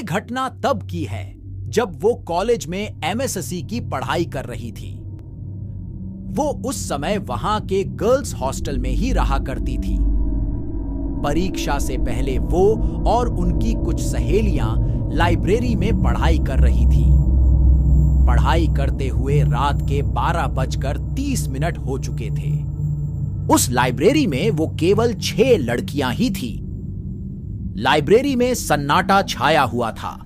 ये घटना तब की है जब वो कॉलेज में एमएससी की पढ़ाई कर रही थी। वो उस समय वहां के गर्ल्स हॉस्टल में ही रहा करती थी। परीक्षा से पहले वो और उनकी कुछ सहेलियां लाइब्रेरी में पढ़ाई कर रही थी। पढ़ाई करते हुए रात के 12:30 हो चुके थे। उस लाइब्रेरी में वो केवल 6 लड़कियां ही थी। लाइब्रेरी में सन्नाटा छाया हुआ था।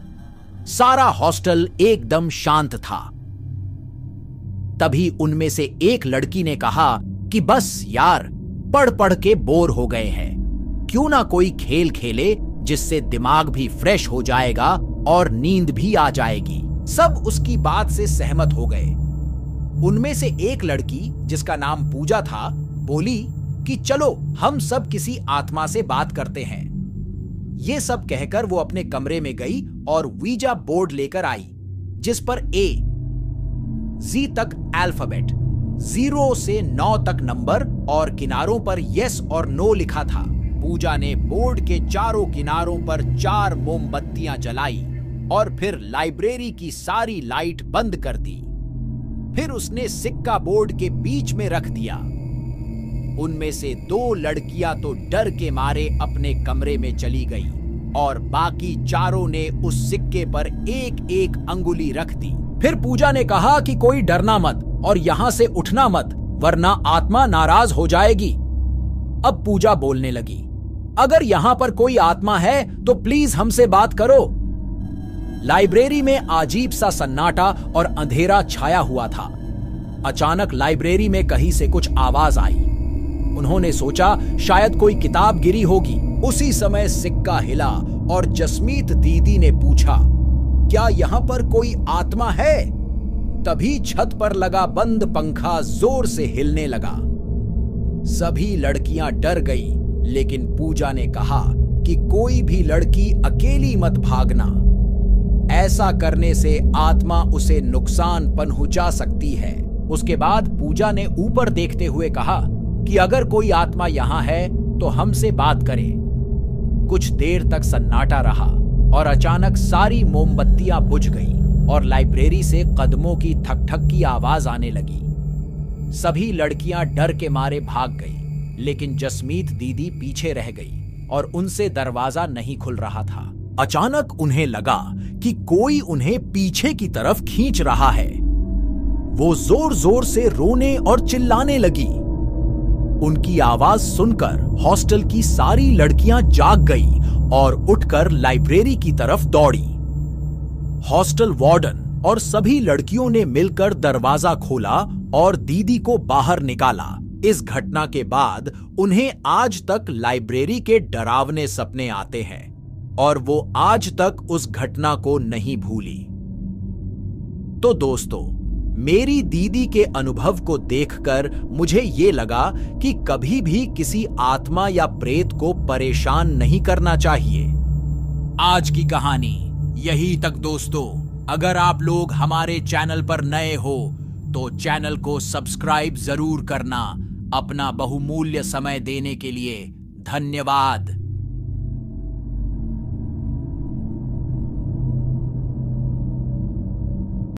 सारा हॉस्टल एकदम शांत था। तभी उनमें से एक लड़की ने कहा कि बस यार, पढ़ पढ़ के बोर हो गए हैं, क्यों ना कोई खेल खेले जिससे दिमाग भी फ्रेश हो जाएगा और नींद भी आ जाएगी। सब उसकी बात से सहमत हो गए। उनमें से एक लड़की, जिसका नाम पूजा था, बोली कि चलो हम सब किसी आत्मा से बात करते हैं। ये सब कहकर वो अपने कमरे में गई और वीजा बोर्ड लेकर आई, जिस पर A, Z तक अल्फाबेट, 0 से 9 तक नंबर और किनारों पर यस और नो लिखा था। पूजा ने बोर्ड के चारों किनारों पर 4 मोमबत्तियां जलाई और फिर लाइब्रेरी की सारी लाइट बंद कर दी। फिर उसने सिक्का बोर्ड के बीच में रख दिया। उनमें से 2 लड़कियां तो डर के मारे अपने कमरे में चली गई और बाकी चारों ने उस सिक्के पर एक एक अंगुली रख दी। फिर पूजा ने कहा कि कोई डरना मत और यहां से उठना मत, वरना आत्मा नाराज हो जाएगी। अब पूजा बोलने लगी, अगर यहां पर कोई आत्मा है तो प्लीज हमसे बात करो। लाइब्रेरी में अजीब सा सन्नाटा और अंधेरा छाया हुआ था। अचानक लाइब्रेरी में कहीं से कुछ आवाज आई। उन्होंने सोचा शायद कोई किताब गिरी होगी। उसी समय सिक्का हिला और जसमीत दीदी ने पूछा, क्या यहां पर कोई आत्मा है? तभी छत पर लगा बंद पंखा जोर से हिलने लगा। सभी लड़कियां डर गई, लेकिन पूजा ने कहा कि कोई भी लड़की अकेली मत भागना। ऐसा करने से आत्मा उसे नुकसान पहुंचा सकती है। उसके बाद पूजा ने ऊपर देखते हुए कहा कि अगर कोई आत्मा यहां है तो हमसे बात करे। कुछ देर तक सन्नाटा रहा और अचानक सारी मोमबत्तियां बुझ गईं और लाइब्रेरी से कदमों की ठक ठक की आवाज आने लगी। सभी लड़कियां डर के मारे भाग गईं, लेकिन जसमीत दीदी पीछे रह गई और उनसे दरवाजा नहीं खुल रहा था। अचानक उन्हें लगा कि कोई उन्हें पीछे की तरफ खींच रहा है। वो जोर जोर से रोने और चिल्लाने लगी। उनकी आवाज सुनकर हॉस्टल की सारी लड़कियां जाग गई और उठकर लाइब्रेरी की तरफ दौड़ी। हॉस्टल वार्डन और सभी लड़कियों ने मिलकर दरवाजा खोला और दीदी को बाहर निकाला। इस घटना के बाद उन्हें आज तक लाइब्रेरी के डरावने सपने आते हैं और वो आज तक उस घटना को नहीं भूली। तो दोस्तों, मेरी दीदी के अनुभव को देखकर मुझे ये लगा कि कभी भी किसी आत्मा या प्रेत को परेशान नहीं करना चाहिए। आज की कहानी यही तक दोस्तों। अगर आप लोग हमारे चैनल पर नए हो तो चैनल को सब्सक्राइब जरूर करना। अपना बहुमूल्य समय देने के लिए धन्यवाद।